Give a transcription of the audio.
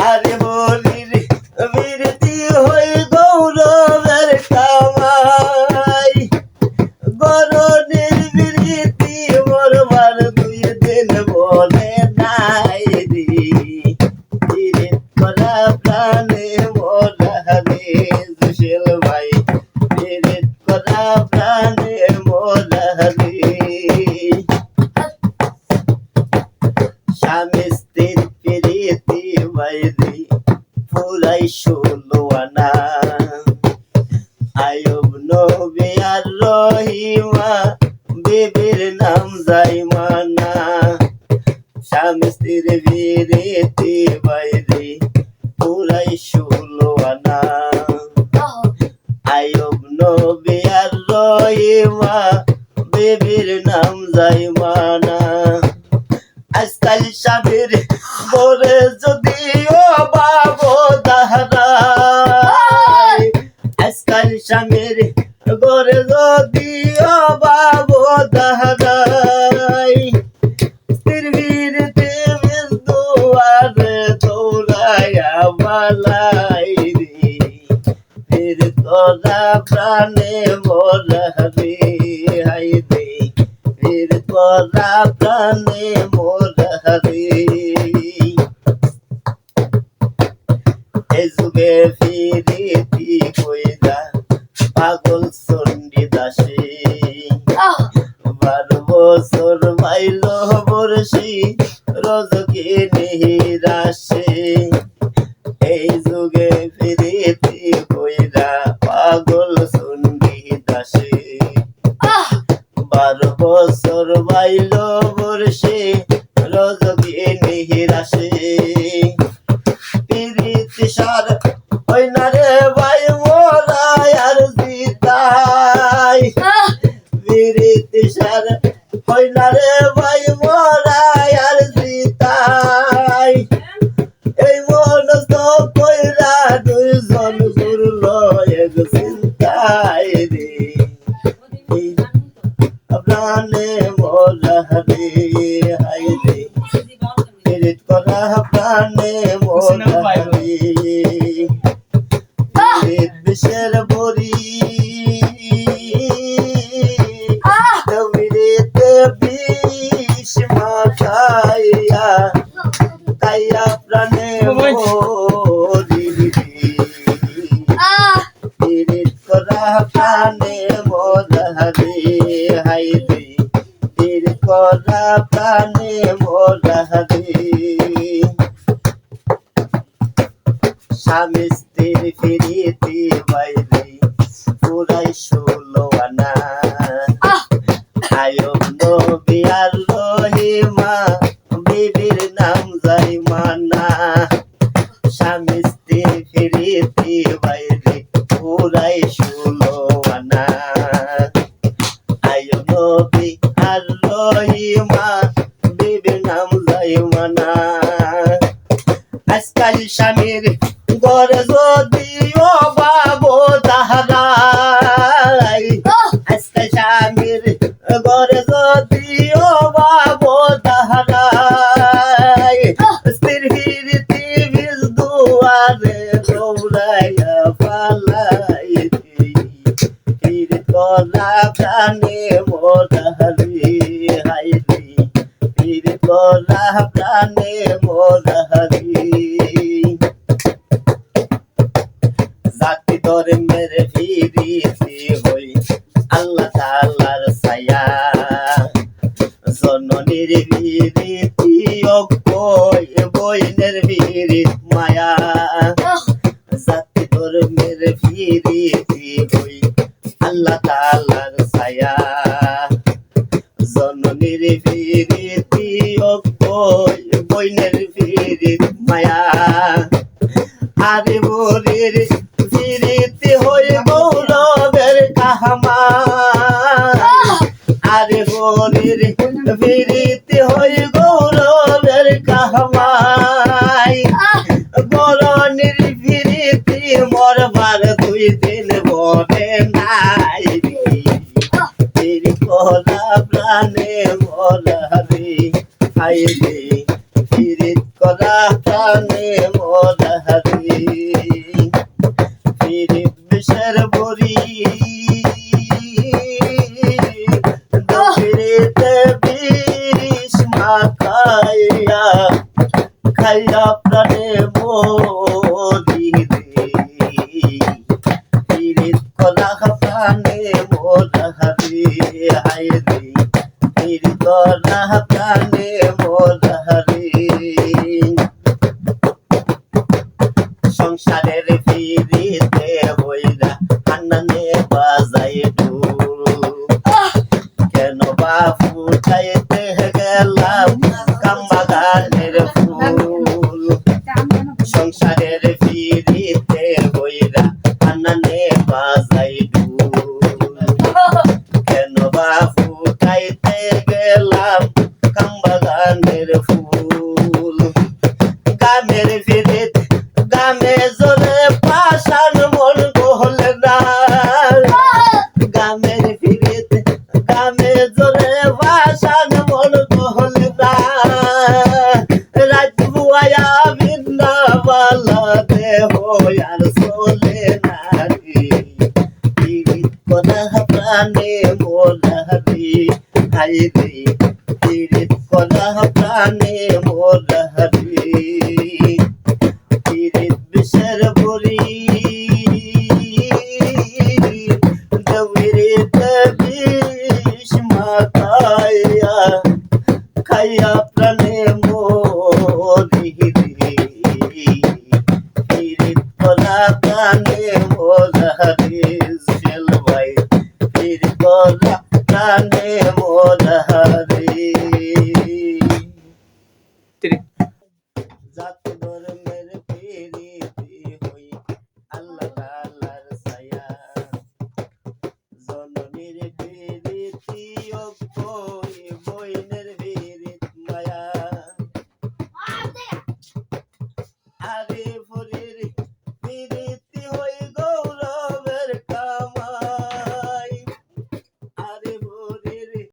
আরে বলির বীরতি হই গৌরবের কামাই গরনের বীরতি মরবার দুই দিন বলে নাই রে বীর করা প্রাণে মোরা রে জুশেল ভাই বীর করা প্রাণে মোরা রে স্বামী স্ত্রীর প্রীতি বাইরে পুরাই 16 আনা আয়ুব নবী আর রহিমা বিবির নাম জাইমানা স্বামী স্ত্রীর প্রীতি বাইরে পুরাই 16 আনা আয়ুব নবী আর রহিমা বিবির নাম জাইমানা আজকাল স্বামীর বরে যদিও বাবু দাহারাই আজকাল স্বামীর গরে যদিও বাবু দাহারাই স্ত্রীর বীরতে দুয়ারে দৌড়াইয়া বালাই রে বীর তোরা প্রাণে মোরা রে হাই রে বীর তোরা প্রাণে মোরা রে এ যুগে ফিরিতি কইরা পাগল চণ্ডী দাসে 12 বছর বাইল বর্ষি রজকিনী রাশে এই যুগে ফিরিতি কইরা পাগল চণ্ডী দাসে 12 বছর বাইল বর্ষে রজকিনী রাশে প্রীতি সার হই না রে ভাই মোরা আর জিতাই প্রীতি সার হই না রে ভাই মোরা আর জিতাই এই মন তো কইরা দুইজন ঘুরল এক চিন্তায় রে প্রাণে মোরা রে হাই রে পীড়িত করা প্রাণে মোরা রে পীড়িত বিষের বড়ি পীড়িতে বিষ মাখাইয়া খাইয়া প্রাণে মরি পীড়িত করা প্রাণে মোরা রে হাই রে পীড়িত করা প্রাণে মোরা রে স্বামী স্ত্রীর প্রীতি বাইরে পুরাই 16 আনা আয়ুব নবী আর রহিমা বিবির নাম জাইমানা স্বামী স্ত্রীর প্রীতি বাইরে পুরাই 16 আনা আয়ুব নবী আর রহিমা বিবির নাম জাইমানা আজকাল স্বামীর গরে যদিও বাবু দাহারাই আজকাল স্বামীর গরে যদিও বাবু দাহারাই স্ত্রীর প্রীতি বীজ দুয়ারে দৌড়াইয়া পালাই পীড়িত করা প্রাণে মোরা রে হাই রে পীড়িত করা প্রাণে মোরা রে জাতি ধর্মের ফিরিতি হই আল্লাহ তাআলার ছায়া জননীর বিরীতি অক্ষয় বইনের বিরীত মায়া জাতি ধর্মের ফিরিতি হই আল্লাহ তাআলার ছায়া জননীর বিরীতি অক্ষয় বইনের বিরীত মায়া আরে বলির বীরতি হই গৌরবের কামাই আরে বলির বীরতি হই গৌরবের কামাই গরনের বীরতি মরবার 2 দিন বলে নাই বীর করা প্রাণে মোরা রে হাই রে বীর করা প্রাণে মোরা প্রাণে মরি রে পীড়িত করা প্রাণে মোরা রে হায় রে পীড়িত করা প্রাণে মোরা রে সংসারের ফিরিতে হইরা হান্নানে বাজাই ঢোল কেন বা ফুটাইতে গেলাম কামবাগানের ফুল সংসারের ফিরিতে হইরা হান্নানে বাজাই ঢোল কেন বা ফুটাইতে গেলাম কামবাগানের ফুল গামের ফিরিত গামে জোরে পাশান মন গোল না গামের ফিরিত গামে জোরে পাশান মন গোল না রাত বুয়া বিন্দাবালা দেহ আর চলে না রে পীড়িত করা প্রাণে মোরা রে হায় রে পীড়িত করা প্রাণে মোরা রে